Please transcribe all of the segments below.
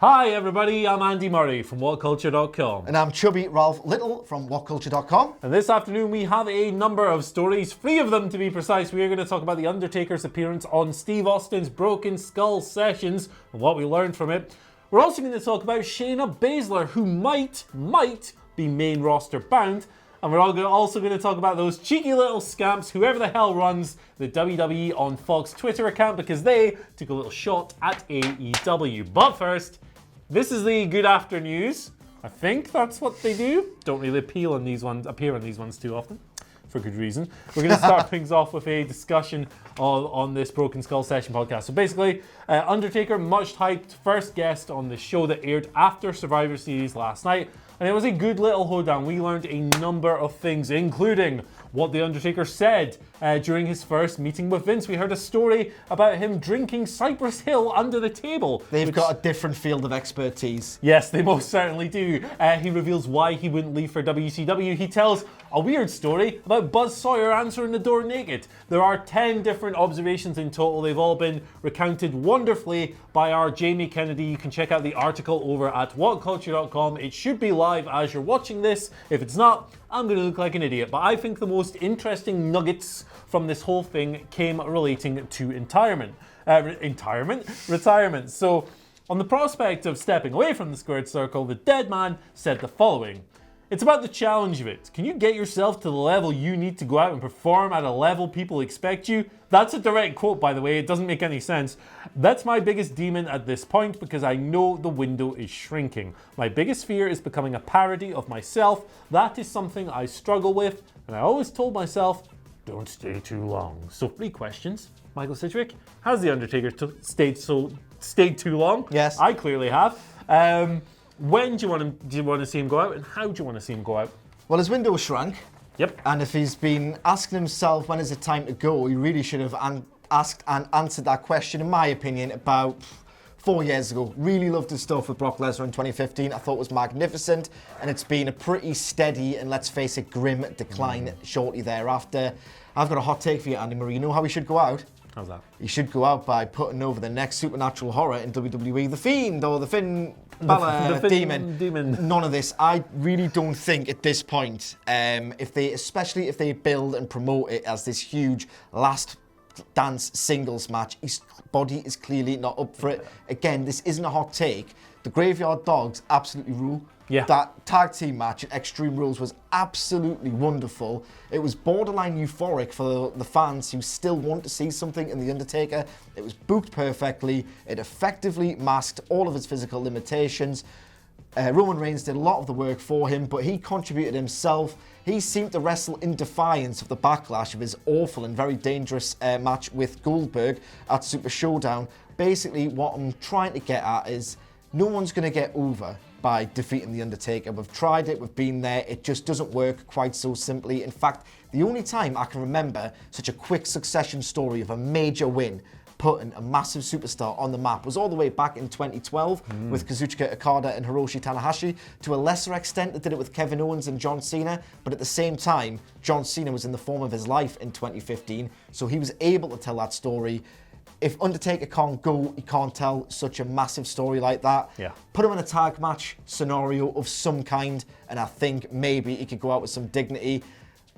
Hi everybody, I'm Andy Murray from WhatCulture.com. And I'm Chubby Ralph Little from WhatCulture.com. And this afternoon we have a number of stories, 3 of them to be precise. We are going to talk about the Undertaker's appearance on Steve Austin's Broken Skull Sessions and what we learned from it. We're also going to talk about Shayna Baszler, who might be main roster bound. And we're also going to talk about those cheeky little scamps, whoever the hell runs the WWE on Fox Twitter account, because they took a little shot at AEW. But first, this is the Good After News. I think that's what they do. Don't really appear on these ones too often, for good reason. We're going to start things off with a discussion on this Broken Skull Session podcast. So basically, Undertaker, much hyped first guest on the show that aired after Survivor Series last night. And it was a good little hoedown. We learned a number of things, including what The Undertaker said during his first meeting with Vince. We heard a story about him drinking Cypress Hill under the table. They've got a different field of expertise. Yes, they most certainly do. He reveals why he wouldn't leave for WCW. He tells a weird story about Buzz Sawyer answering the door naked. There are 10 different observations in total. They've all been recounted wonderfully by our Jamie Kennedy. You can check out the article over at WhatCulture.com. It should be live as you're watching this. If it's not, I'm going to look like an idiot. But I think the most interesting nuggets from this whole thing came relating to retirement. So, on the prospect of stepping away from the squared circle, the Deadman said the following. It's about the challenge of it. Can you get yourself to the level you need to go out and perform at a level people expect you? That's a direct quote, by the way. It doesn't make any sense. That's my biggest demon at this point because I know the window is shrinking. My biggest fear is becoming a parody of myself. That is something I struggle with, and I always told myself, don't stay too long. So 3 questions. Michael Sidgwick, has The Undertaker stayed too long? Yes. I clearly have. When do you want to see him go out, and how do you want to see him go out? Well, his window shrank. Yep. And if he's been asking himself when is it time to go, he really should have asked and answered that question, in my opinion, about 4 years ago. Really loved his stuff with Brock Lesnar in 2015. I thought it was magnificent, and it's been a pretty steady and, let's face it, grim decline shortly thereafter. I've got a hot take for you, Andy Murray. You know how he should go out? How's that? He should go out by putting over the next supernatural horror in WWE, The Fiend or the Finn Balor Demon. None of this. I really don't think at this point, especially if they build and promote it as this huge last dance singles match, his body is clearly not up for it. Again, this isn't a hot take. The Graveyard Dogs absolutely rule. Yeah. That tag team match at Extreme Rules was absolutely wonderful. It was borderline euphoric for the fans who still want to see something in The Undertaker. It was booked perfectly. It effectively masked all of his physical limitations. Roman Reigns did a lot of the work for him, but he contributed himself. He seemed to wrestle in defiance of the backlash of his awful and very dangerous match with Goldberg at Super Showdown. Basically, what I'm trying to get at is no one's going to get over by defeating The Undertaker. We've tried it, we've been there, it just doesn't work quite so simply. In fact, the only time I can remember such a quick succession story of a major win putting a massive superstar on the map was all the way back in 2012 with Kazuchika Okada and Hiroshi Tanahashi. To a lesser extent, they did it with Kevin Owens and John Cena, but at the same time, John Cena was in the form of his life in 2015, so he was able to tell that story. If Undertaker can't go, he can't tell such a massive story like that. Yeah. Put him in a tag match scenario of some kind, and I think maybe he could go out with some dignity.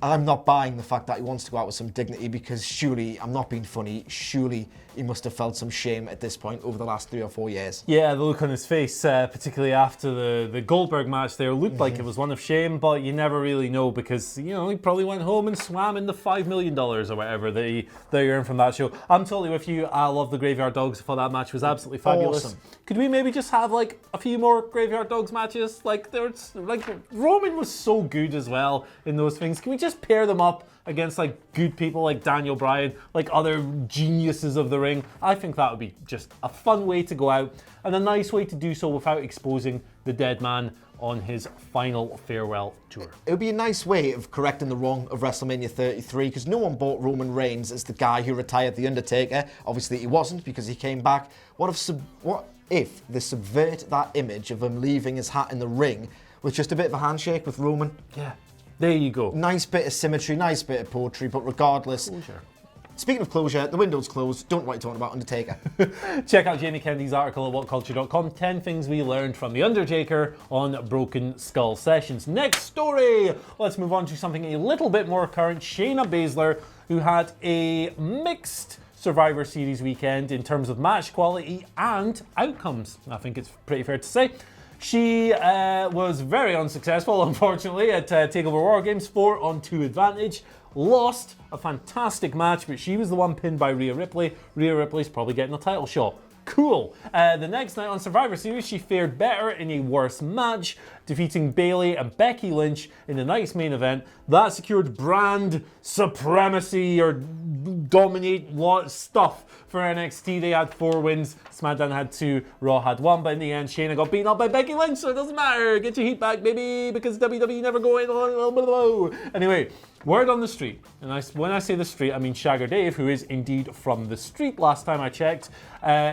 I'm not buying the fact that he wants to go out with some dignity because surely, I'm not being funny, surely he must have felt some shame at this point over the last 3 or 4 years. Yeah, the look on his face, particularly after the Goldberg match there, looked like it was one of shame, but you never really know because, he probably went home and swam in the $5 million or whatever that he earned from that show. I'm totally with you. I love the Graveyard Dogs. I thought that match was absolutely fabulous. Awesome. Could we maybe just have a few more Graveyard Dogs matches? Roman was so good as well in those things. Can we just pair them up against good people like Daniel Bryan, other geniuses of the ring? I think that would be just a fun way to go out and a nice way to do so without exposing the Deadman on his final farewell tour. It would be a nice way of correcting the wrong of WrestleMania 33 because no one bought Roman Reigns as the guy who retired The Undertaker. Obviously he wasn't because he came back. What if they subvert that image of him leaving his hat in the ring with just a bit of a handshake with Roman? Yeah. There you go. Nice bit of symmetry, nice bit of poetry, but regardless, Speaking of closure, the window's closed. Don't know what you're talking about, Undertaker. Check out Jamie Kennedy's article at WhatCulture.com, 10 things we learned from The Undertaker on Broken Skull Sessions. Next story! Let's move on to something a little bit more current. Shayna Baszler, who had a mixed Survivor Series weekend in terms of match quality and outcomes. I think it's pretty fair to say. She was very unsuccessful, unfortunately, at TakeOver War Games 4-on-2 advantage. Lost a fantastic match, but she was the one pinned by Rhea Ripley. Rhea Ripley's probably getting a title shot. Cool. The next night on Survivor Series, she fared better in a worse match, defeating Bayley and Becky Lynch in the night's main event. That secured brand supremacy or dominate lot stuff for NXT. They had 4 wins, SmackDown had 2, Raw had 1, but in the end, Shayna got beaten up by Becky Lynch, so it doesn't matter. Get your heat back, baby, because WWE never go in. Anyway, word on the street, and when I say the street, I mean Shagger Dave, who is indeed from the street last time I checked,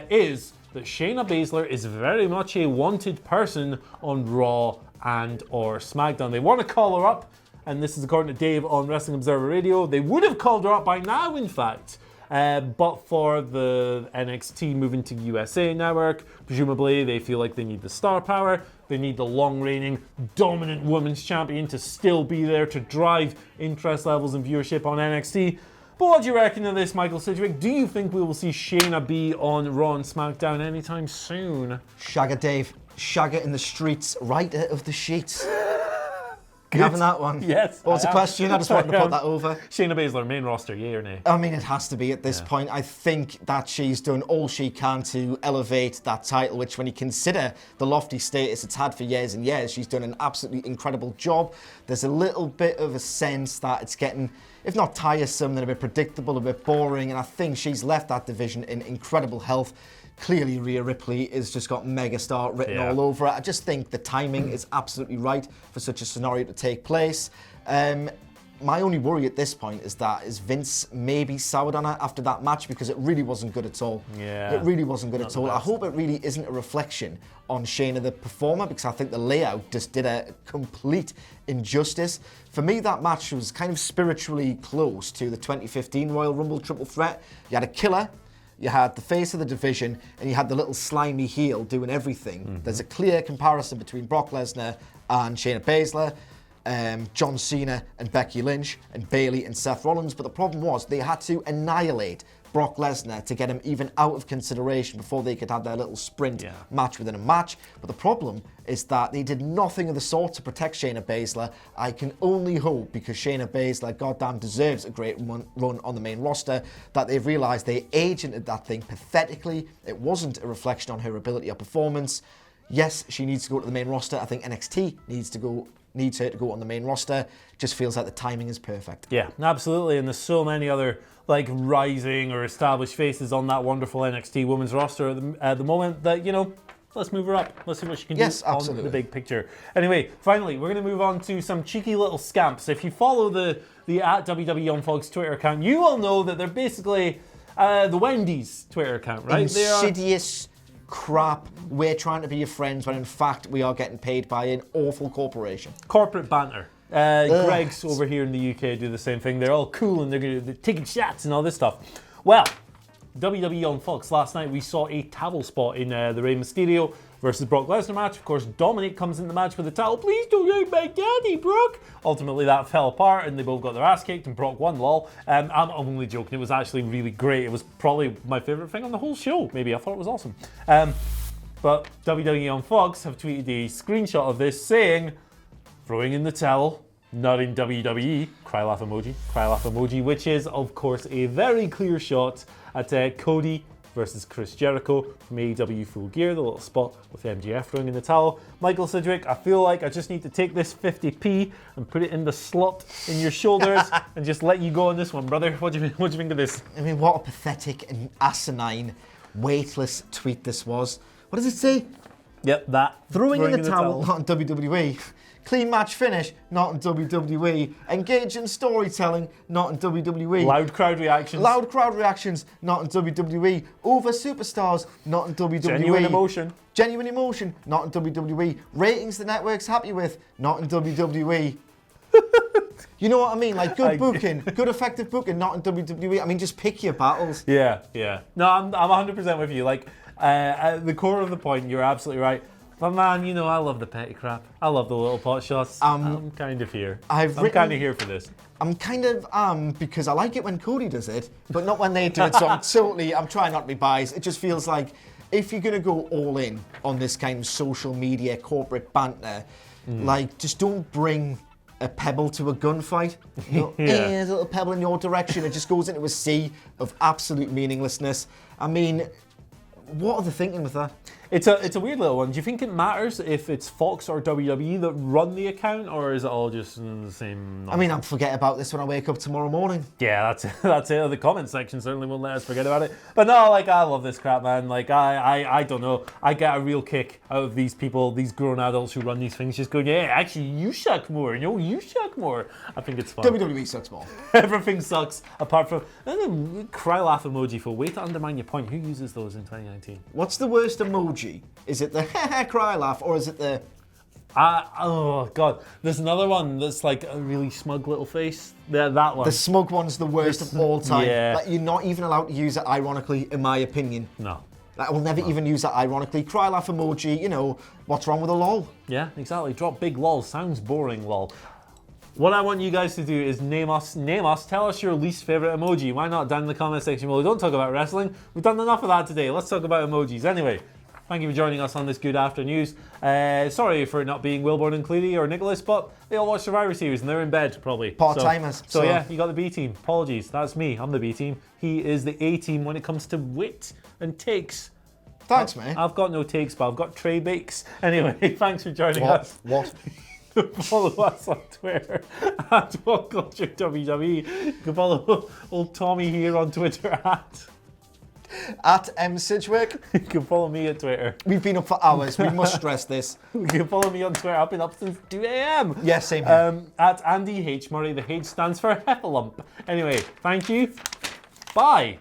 is that Shayna Baszler is very much a wanted person on Raw and or SmackDown. They want to call her up, and this is according to Dave on Wrestling Observer Radio. They would have called her up by now, in fact, but for the NXT moving to USA Network, presumably they feel like they need the star power. They need the long-reigning, dominant women's champion to still be there to drive interest levels and viewership on NXT. But what do you reckon of this, Michael Sidgwick? Do you think we will see Shayna be on Raw and SmackDown anytime soon? Shagger Dave, Shagger in the streets, right out of the sheets. You having that one? Yes. What's the question? I just wanted to put that over. Shayna Baszler, main roster, yay or nay? I mean, it has to be at this point. I think that she's done all she can to elevate that title, which when you consider the lofty status it's had for years and years, she's done an absolutely incredible job. There's a little bit of a sense that it's getting, if not tiresome, then a bit predictable, a bit boring, and I think she's left that division in incredible health. Clearly, Rhea Ripley has just got megastar written all over it. I just think the timing is absolutely right for such a scenario to take place. My only worry at this point is Vince maybe soured on her after that match because it really wasn't good at all. Yeah. It really wasn't good at all. I hope it really isn't a reflection on Shayna the performer because I think the layout just did a complete injustice. For me, that match was kind of spiritually close to the 2015 Royal Rumble Triple Threat. You had a killer, you had the face of the division, and you had the little slimy heel doing everything. There's a clear comparison between Brock Lesnar and Shayna Baszler, John Cena and Becky Lynch, and Bayley and Seth Rollins. But the problem was they had to annihilate Brock Lesnar to get him even out of consideration before they could have their little sprint match within a match. But the problem is that they did nothing of the sort to protect Shayna Baszler. I can only hope, because Shayna Baszler goddamn deserves a great run on the main roster, that they've realised they agented that thing pathetically. It wasn't a reflection on her ability or performance. Yes, she needs to go to the main roster. I think NXT needs her to go on the main roster. Just feels like the timing is perfect. Yeah, absolutely. And there's so many other like rising or established faces on that wonderful NXT women's roster at the moment that, you know, let's move her up. Let's see what she can do on the big picture. Anyway, finally, we're going to move on to some cheeky little scamps. If you follow the at WWE Young Folks Twitter account, you will know that they're basically the Wendy's Twitter account, right? Insidious crap. We're trying to be your friends when in fact we are getting paid by an awful corporation. Corporate banter. Greg's over here in the UK do the same thing. They're all cool and they're taking shots and all this stuff. Well, WWE Young Folks, last night we saw a towel spot in the Rey Mysterio versus Brock Lesnar match. Of course, Dominic comes in the match with a towel. Please don't hurt my daddy, Brock. Ultimately, that fell apart and they both got their ass kicked and Brock won, lol. I'm only joking. It was actually really great. It was probably my favourite thing on the whole show. Maybe I thought it was awesome. But WWE Young Folks have tweeted a screenshot of this saying, throwing in the towel, not in WWE, cry laugh emoji, which is, of course, a very clear shot at Cody versus Chris Jericho from AEW Full Gear, the little spot with MJF throwing in the towel. Michael Sidgwick, I feel like I just need to take this 50p and put it in the slot in your shoulders and just let you go on this one, brother. What do you think of this? I mean, what a pathetic and asinine, weightless tweet this was. What does it say? Yep, that. Throwing in the towel, not in WWE. Clean match finish, not in WWE. Engaging storytelling, not in WWE. Loud crowd reactions. Loud crowd reactions, not in WWE. Over superstars, not in WWE. Genuine emotion. Genuine emotion, not in WWE. Ratings the network's happy with, not in WWE. You know what I mean? Like good booking, good effective booking, not in WWE. I mean, just pick your battles. Yeah. No, I'm 100% with you. Like, at the core of the point, you're absolutely right. But man, you know, I love the petty crap. I love the little pot shots. I'm kind of here. I'm kind of here for this. I'm kind of because I like it when Cody does it, but not when they do it. So I'm trying not to be biased. It just feels like if you're gonna go all in on this kind of social media corporate banter, like just don't bring a pebble to a gunfight. You know, Here's a little pebble in your direction. It just goes into a sea of absolute meaninglessness. I mean, what are they thinking with that? It's a weird little one. Do you think it matters if it's Fox or WWE that run the account, or is it all just the same? I mean, I'll forget about this when I wake up tomorrow morning. Yeah, that's it. The comment section certainly won't let us forget about it. But no, like, I love this crap, man. Like, I don't know. I get a real kick out of these people, these grown adults who run these things, just going, yeah, actually, you suck more. No, you suck more. I think it's fun. WWE sucks more. Everything sucks, apart from cry laugh emoji for way to undermine your point. Who uses those in 2019? What's the worst emoji? Is it the cry laugh, or is it the... oh god, there's another one that's like a really smug little face. That one. The smug one's the worst of all time. Yeah. Like, you're not even allowed to use it ironically, in my opinion. No. Like, I will never even use that ironically. Cry laugh emoji, you know, what's wrong with a lol? Yeah, exactly. Drop big lol. Sounds boring, lol. What I want you guys to do is name us, tell us your least favorite emoji. Why not down in the comment section below? Don't talk about wrestling. We've done enough of that today. Let's talk about emojis. Anyway, thank you for joining us on this Good Afternoon. Sorry for it not being Wilborn and Cleary or Nicholas, but they all watch Survivor Series and they're in bed, probably. Part-timers. So yeah, you got the B team. Apologies, that's me. I'm the B team. He is the A team when it comes to wit and takes. Thanks, mate. I've got no takes, but I've got tray bakes. Anyway, thanks for joining us. What? Follow us on Twitter at WhatCulture WWE. You can follow old Tommy here on Twitter at M. Sidgwick. You can follow me at Twitter. We've been up for hours. We must stress this. You can follow me on Twitter. I've been up since 2 a.m. Yes, same here. At Andy H. Murray. The H stands for Heffalump. Anyway, thank you. Bye.